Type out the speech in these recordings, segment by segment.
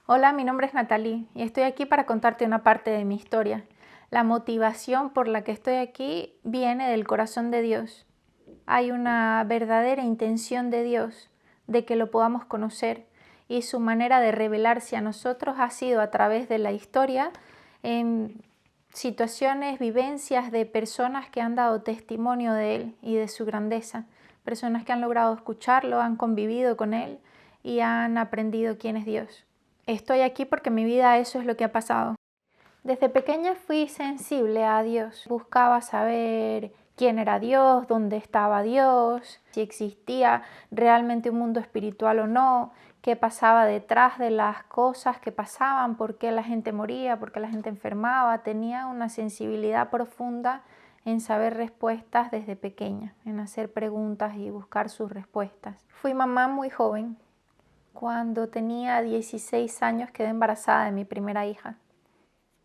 Hola, mi nombre es Natalie y estoy aquí para contarte una parte de mi historia. La motivación por la que estoy aquí viene del corazón de Dios. Hay una verdadera intención de Dios de que lo podamos conocer y su manera de revelarse a nosotros ha sido a través de la historia en situaciones, vivencias de personas que han dado testimonio de Él y de su grandeza, personas que han logrado escucharlo, han convivido con Él y han aprendido quién es Dios. Estoy aquí porque en mi vida eso es lo que ha pasado. Desde pequeña fui sensible a Dios. Buscaba saber quién era Dios, dónde estaba Dios, si existía realmente un mundo espiritual o no, qué pasaba detrás de las cosas que pasaban, por qué la gente moría, por qué la gente enfermaba. Tenía una sensibilidad profunda en saber respuestas desde pequeña, en hacer preguntas y buscar sus respuestas. Fui mamá muy joven. Cuando tenía 16 años quedé embarazada de mi primera hija.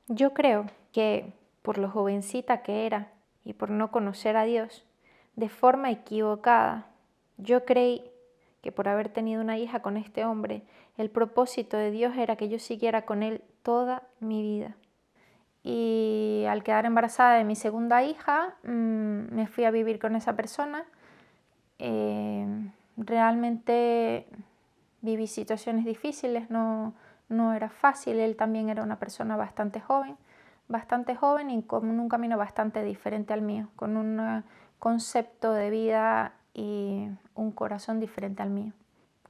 Yo creo que por lo jovencita que era y por no conocer a Dios, de forma equivocada, yo creí que por haber tenido una hija con este hombre, el propósito de Dios era que yo siguiera con él toda mi vida. Y al quedar embarazada de mi segunda hija, me fui a vivir con esa persona. Realmente viví situaciones difíciles, no era fácil. Él también era una persona bastante joven y con un camino bastante diferente al mío, con un concepto de vida y un corazón diferente al mío.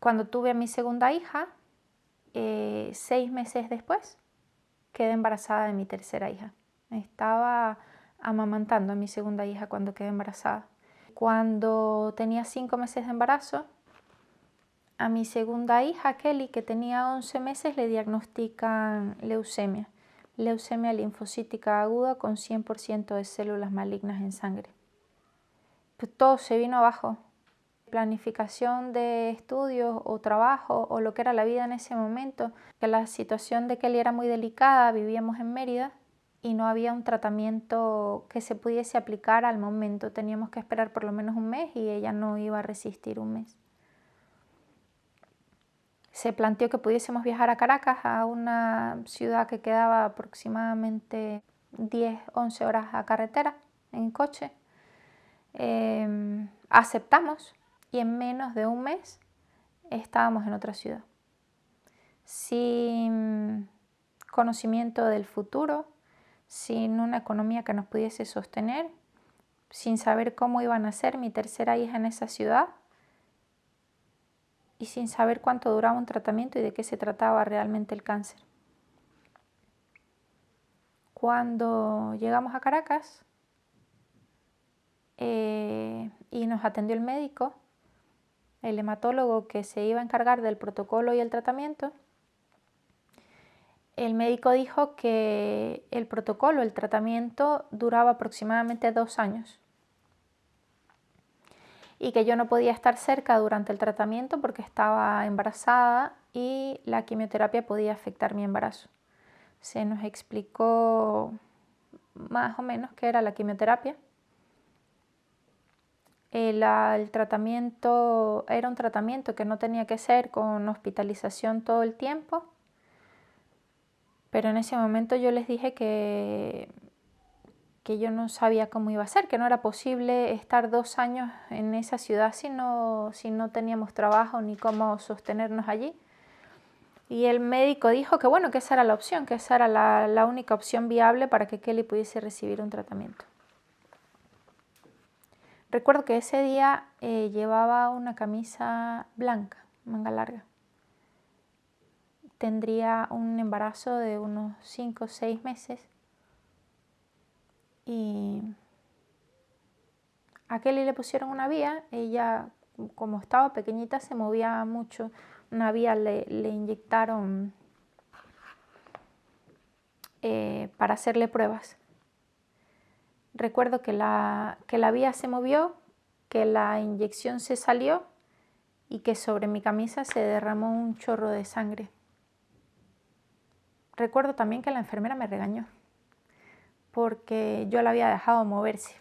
Cuando tuve a mi segunda hija, 6 meses después, quedé embarazada de mi tercera hija. Estaba amamantando a mi segunda hija cuando quedé embarazada. Cuando tenía 5 meses de embarazo, a mi segunda hija, Kelly, que tenía 11 meses, le diagnostican leucemia linfocítica aguda con 100% de células malignas en sangre. Pues todo se vino abajo. Planificación de estudios o trabajo o lo que era la vida en ese momento, que la situación de Kelly era muy delicada, vivíamos en Mérida y no había un tratamiento que se pudiese aplicar al momento. Teníamos que esperar por lo menos un mes y ella no iba a resistir un mes. Se planteó que pudiésemos viajar a Caracas, a una ciudad que quedaba aproximadamente 10, 11 horas a carretera en coche. Aceptamos y en menos de un mes estábamos en otra ciudad. Sin conocimiento del futuro, sin una economía que nos pudiese sostener, sin saber cómo iba a nacer mi tercera hija en esa ciudad y sin saber cuánto duraba un tratamiento y de qué se trataba realmente el cáncer. Cuando llegamos a Caracas y nos atendió el médico, el hematólogo que se iba a encargar del protocolo y el tratamiento, el médico dijo que el protocolo, el tratamiento, duraba aproximadamente 2 años y que yo no podía estar cerca durante el tratamiento porque estaba embarazada y la quimioterapia podía afectar mi embarazo. Se nos explicó más o menos qué era la quimioterapia. El tratamiento era un tratamiento que no tenía que ser con hospitalización todo el tiempo, pero en ese momento yo les dije que yo no sabía cómo iba a ser, que no era posible estar 2 años en esa ciudad si no teníamos trabajo ni cómo sostenernos allí. Y el médico dijo que bueno, que esa era la opción, que esa era la única opción viable para que Kelly pudiese recibir un tratamiento. Recuerdo que ese día llevaba una camisa blanca, manga larga. Tendría un embarazo de unos 5 o 6 meses y a Kelly le pusieron una vía. Ella, como estaba pequeñita, se movía mucho. Una vía le inyectaron para hacerle pruebas. Recuerdo que la vía se movió, que la inyección se salió y que sobre mi camisa se derramó un chorro de sangre. Recuerdo también que la enfermera me regañó porque yo la había dejado moverse.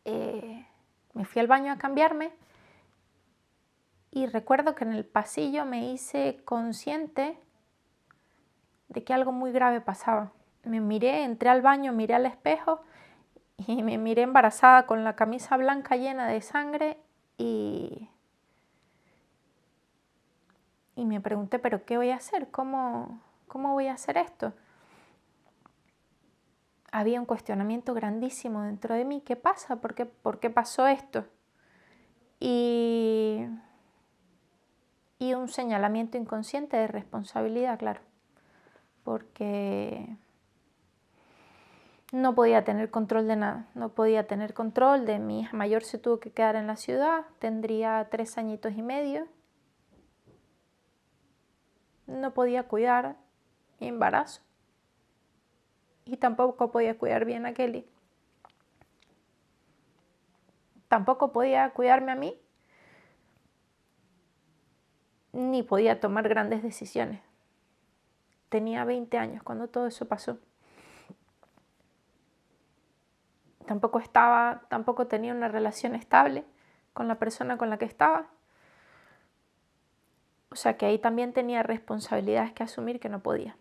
Me fui al baño a cambiarme y recuerdo que en el pasillo me hice consciente de que algo muy grave pasaba. Me miré, entré al baño, miré al espejo y me miré embarazada con la camisa blanca llena de sangre y me pregunté, ¿pero qué voy a hacer? ¿Cómo voy a hacer esto? Había un cuestionamiento grandísimo dentro de mí. ¿Qué pasa? ¿Por qué pasó esto? Y un señalamiento inconsciente de responsabilidad, claro, porque no podía tener control de nada, no podía tener control de mi hija mayor, se tuvo que quedar en la ciudad, tendría 3 añitos y medio, no podía cuidar mi embarazo y tampoco podía cuidar bien a Kelly, tampoco podía cuidarme a mí, ni podía tomar grandes decisiones. Tenía 20 años cuando todo eso pasó. Tampoco tenía una relación estable con la persona con la que estaba. O sea que ahí también tenía responsabilidades que asumir que no podía.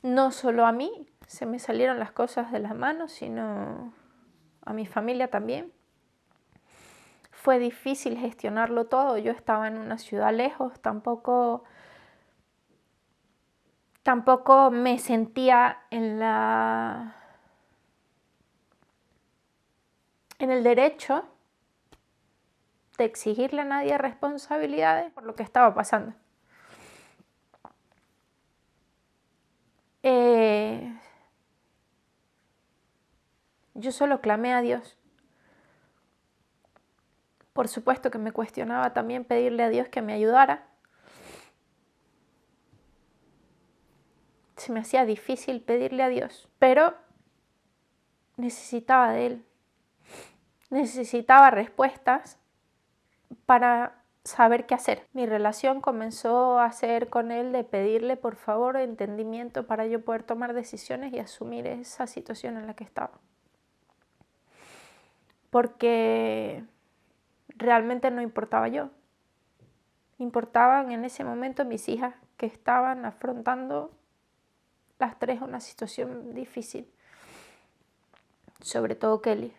No solo a mí se me salieron las cosas de las manos, sino a mi familia también. Fue difícil gestionarlo todo. Yo estaba en una ciudad lejos, tampoco me sentía en el derecho de exigirle a nadie responsabilidades por lo que estaba pasando. Yo solo clamé a Dios. Por supuesto que me cuestionaba también pedirle a Dios que me ayudara. Se me hacía difícil pedirle a Dios, pero necesitaba de Él. Necesitaba respuestas para saber qué hacer. Mi relación comenzó a ser con Él de pedirle por favor entendimiento para yo poder tomar decisiones y asumir esa situación en la que estaba. Porque realmente no importaba yo. Importaban en ese momento mis hijas que estaban afrontando las 3 una situación difícil. Sobre todo Kelly.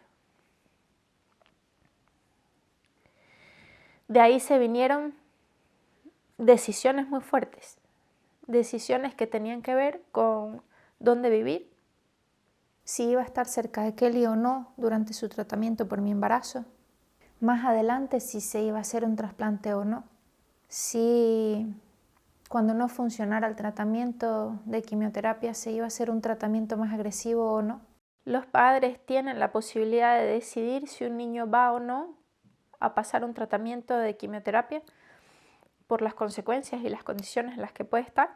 De ahí se vinieron decisiones muy fuertes. Decisiones que tenían que ver con dónde vivir, si iba a estar cerca de Kelly o no durante su tratamiento por mi embarazo. Más adelante si se iba a hacer un trasplante o no. Si cuando no funcionara el tratamiento de quimioterapia se iba a hacer un tratamiento más agresivo o no. Los padres tienen la posibilidad de decidir si un niño va o no a pasar un tratamiento de quimioterapia por las consecuencias y las condiciones en las que puede estar.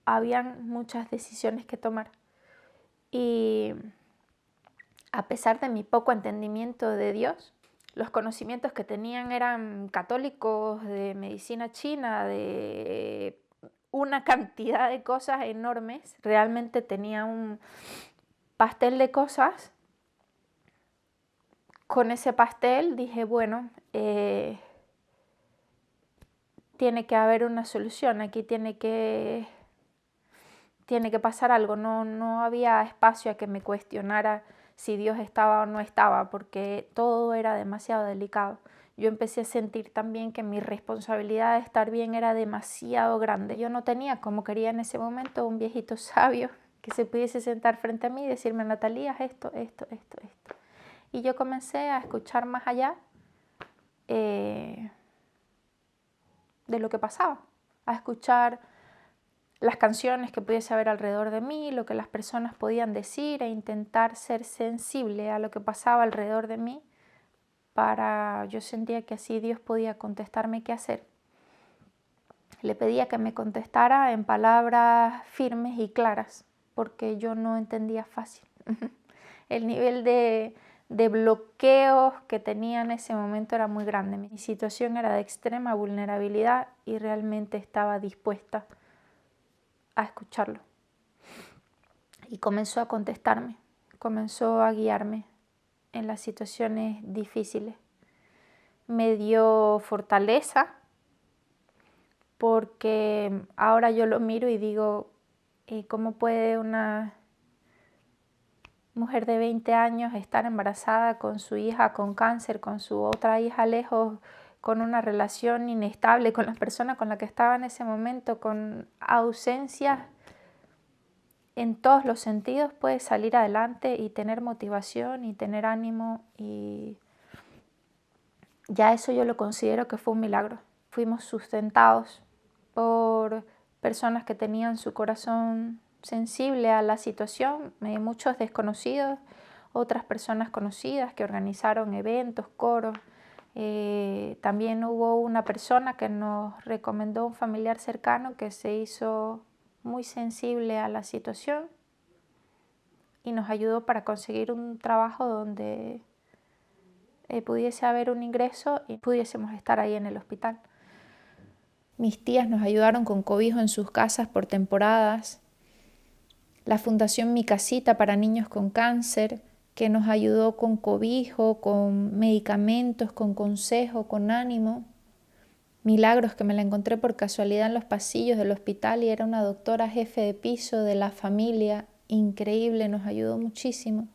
Habían muchas decisiones que tomar y a pesar de mi poco entendimiento de Dios, los conocimientos que tenían eran católicos, de medicina china, de una cantidad de cosas enormes. Realmente tenía un pastel de cosas. Con ese pastel dije, bueno, tiene que haber una solución, aquí tiene que pasar algo. No había espacio a que me cuestionara si Dios estaba o no estaba, porque todo era demasiado delicado. Yo empecé a sentir también que mi responsabilidad de estar bien era demasiado grande. Yo no tenía, como quería en ese momento, un viejito sabio que se pudiese sentar frente a mí y decirme, Natalia, esto. Y yo comencé a escuchar más allá de lo que pasaba, a escuchar las canciones que pudiese haber alrededor de mí, lo que las personas podían decir e intentar ser sensible a lo que pasaba alrededor de mí. Yo sentía que así Dios podía contestarme qué hacer. Le pedía que me contestara en palabras firmes y claras, porque yo no entendía fácil. El nivel de bloqueos que tenía en ese momento era muy grande. Mi situación era de extrema vulnerabilidad y realmente estaba dispuesta a escucharlo. Y comenzó a contestarme, comenzó a guiarme en las situaciones difíciles. me dio fortaleza, porque ahora yo lo miro y digo, ¿cómo puede una mujer de 20 años estar embarazada con su hija con cáncer, con su otra hija lejos, con una relación inestable con la persona con la que estaba en ese momento, con ausencias en todos los sentidos, puede salir adelante y tener motivación y tener ánimo? Y ya eso yo lo considero que fue un milagro. Fuimos sustentados por personas que tenían su corazón sensible a la situación, muchos desconocidos, otras personas conocidas que organizaron eventos, coros. También hubo una persona que nos recomendó un familiar cercano que se hizo muy sensible a la situación y nos ayudó para conseguir un trabajo donde pudiese haber un ingreso y pudiésemos estar ahí en el hospital. Mis tías nos ayudaron con cobijo en sus casas por temporadas. La Fundación Mi Casita para niños con cáncer, que nos ayudó con cobijo, con medicamentos, con consejo, con ánimo. Milagros, que me la encontré por casualidad en los pasillos del hospital y era una doctora jefe de piso de la familia. Increíble, nos ayudó muchísimo.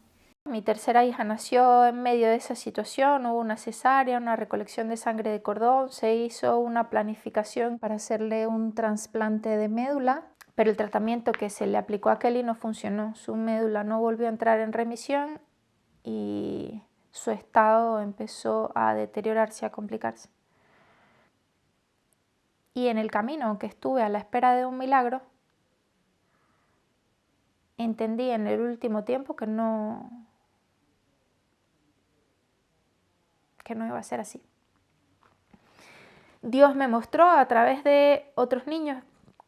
Mi tercera hija nació en medio de esa situación, hubo una cesárea, una recolección de sangre de cordón, se hizo una planificación para hacerle un trasplante de médula, pero el tratamiento que se le aplicó a Kelly no funcionó, su médula no volvió a entrar en remisión y su estado empezó a deteriorarse, a complicarse. Y en el camino, aunque estuve a la espera de un milagro, entendí en el último tiempo que no iba a ser así. Dios me mostró a través de otros niños,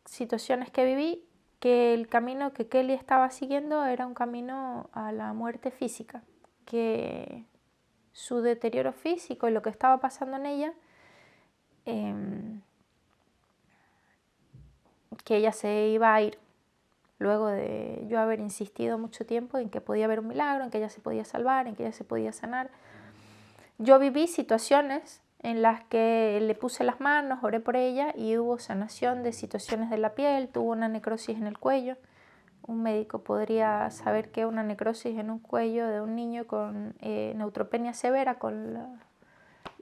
situaciones que viví, que el camino que Kelly estaba siguiendo era un camino a la muerte física, que su deterioro físico y lo que estaba pasando en ella, que ella se iba a ir. Luego de yo haber insistido mucho tiempo en que podía haber un milagro, en que ella se podía salvar, en que ella se podía sanar. Yo viví situaciones en las que le puse las manos, oré por ella y hubo sanación de situaciones de la piel, tuvo una necrosis en el cuello. Un médico podría saber que una necrosis en un cuello de un niño con neutropenia severa, con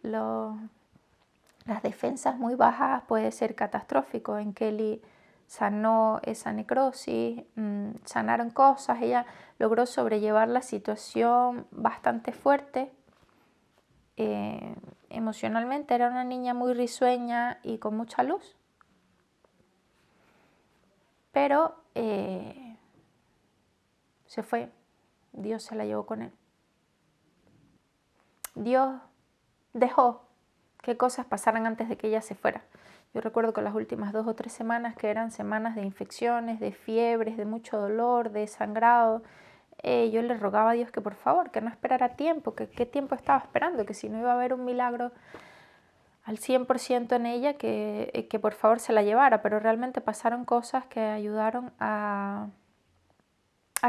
las defensas muy bajas, puede ser catastrófico. En Kelly sanó esa necrosis, sanaron cosas, ella logró sobrellevar la situación bastante fuerte. Emocionalmente era una niña muy risueña y con mucha luz, pero se fue, Dios se la llevó con él. Dios dejó que cosas pasaran antes de que ella se fuera. Yo recuerdo que las últimas 2 o 3 semanas, que eran semanas de infecciones, de fiebres, de mucho dolor, de sangrado, yo le rogaba a Dios que por favor, que no esperara tiempo, que qué tiempo estaba esperando, que si no iba a haber un milagro al 100% en ella, que por favor se la llevara. Pero realmente pasaron cosas que ayudaron a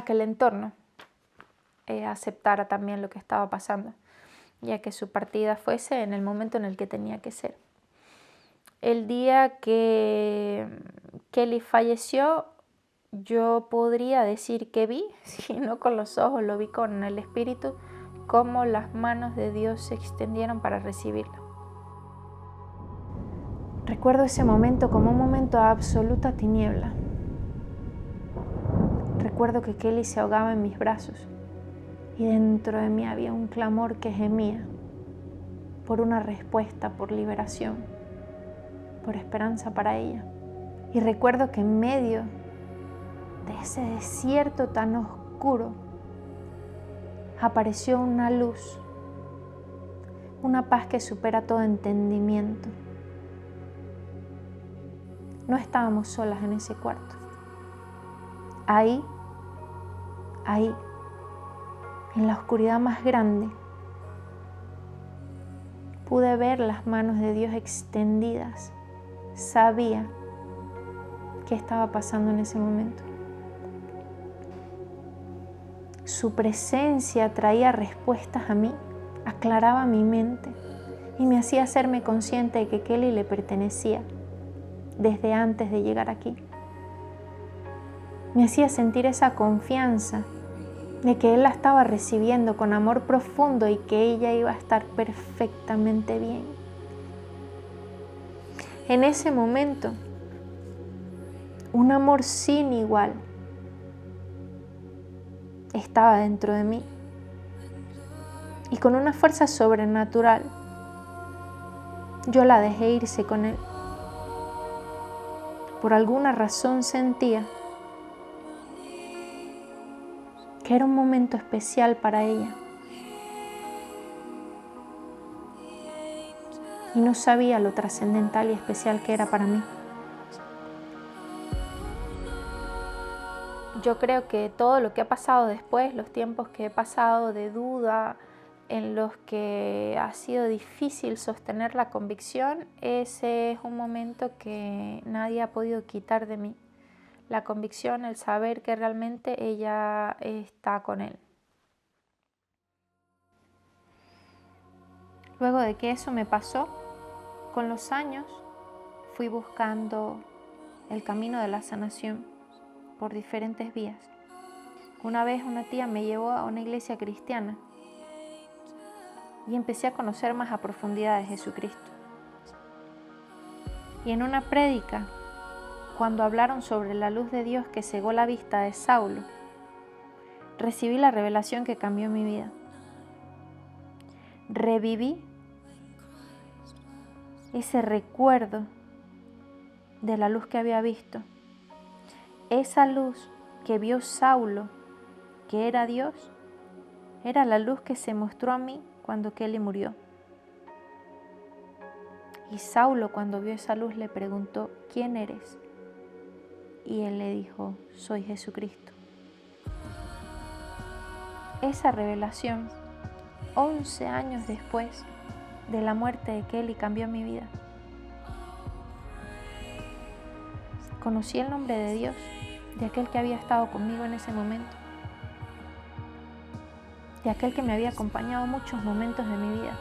que el entorno aceptara también lo que estaba pasando, ya que su partida fuese en el momento en el que tenía que ser. El día que Kelly falleció, yo podría decir que vi, si no con los ojos, lo vi con el espíritu, cómo las manos de Dios se extendieron para recibirla. Recuerdo ese momento como un momento de absoluta tiniebla. Recuerdo que Kelly se ahogaba en mis brazos y dentro de mí había un clamor que gemía por una respuesta, por liberación, por esperanza para ella. Y recuerdo que en medio de ese desierto tan oscuro apareció una luz, una paz que supera todo entendimiento. No estábamos solas en ese cuarto. Ahí, en la oscuridad más grande, pude ver las manos de Dios extendidas. Sabía qué estaba pasando en ese momento. Su presencia traía respuestas a mí, aclaraba mi mente, y me hacía hacerme consciente de que Kelly le pertenecía desde antes de llegar aquí. Me hacía sentir esa confianza de que él la estaba recibiendo con amor profundo y que ella iba a estar perfectamente bien. En ese momento, un amor sin igual estaba dentro de mí y con una fuerza sobrenatural yo la dejé irse con él. Por alguna razón sentía que era un momento especial para ella y no sabía lo trascendental y especial que era para mí. Yo creo que todo lo que ha pasado después, los tiempos que he pasado de duda, en los que ha sido difícil sostener la convicción, ese es un momento que nadie ha podido quitar de mí. La convicción, el saber que realmente ella está con él. Luego de que eso me pasó, con los años fui buscando el camino de la sanación por diferentes vías. Una vez una tía me llevó a una iglesia cristiana y empecé a conocer más a profundidad de Jesucristo. Y en una prédica, cuando hablaron sobre la luz de Dios que cegó la vista de Saulo, recibí la revelación que cambió mi vida. Reviví ese recuerdo de la luz que había visto. Esa luz que vio Saulo, que era Dios, era la luz que se mostró a mí cuando Kelly murió. Y Saulo, cuando vio esa luz, le preguntó: ¿quién eres? Y él le dijo: soy Jesucristo. Esa revelación, 11 años después de la muerte de Kelly, cambió mi vida. Conocí el nombre de Dios, de aquel que había estado conmigo en ese momento, de aquel que me había acompañado muchos momentos de mi vida.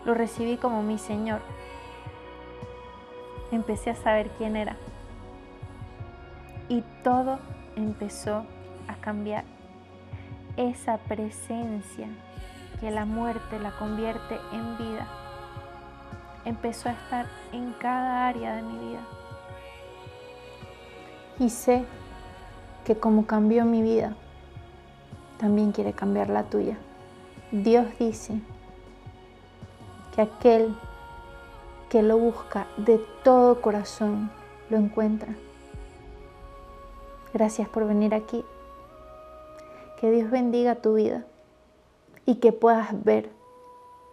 Lo recibí como mi Señor. Empecé a saber quién era. Y todo empezó a cambiar. Esa presencia que la muerte la convierte en vida empezó a estar en cada área de mi vida. Y sé que como cambió mi vida, también quiere cambiar la tuya. Dios dice que aquel que lo busca de todo corazón lo encuentra. Gracias por venir aquí. Que Dios bendiga tu vida y que puedas ver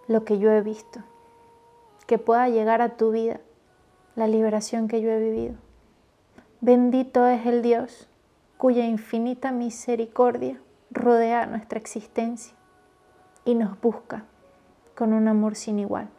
lo que yo he visto. Que pueda llegar a tu vida la liberación que yo he vivido. Bendito es el Dios cuya infinita misericordia rodea nuestra existencia y nos busca con un amor sin igual.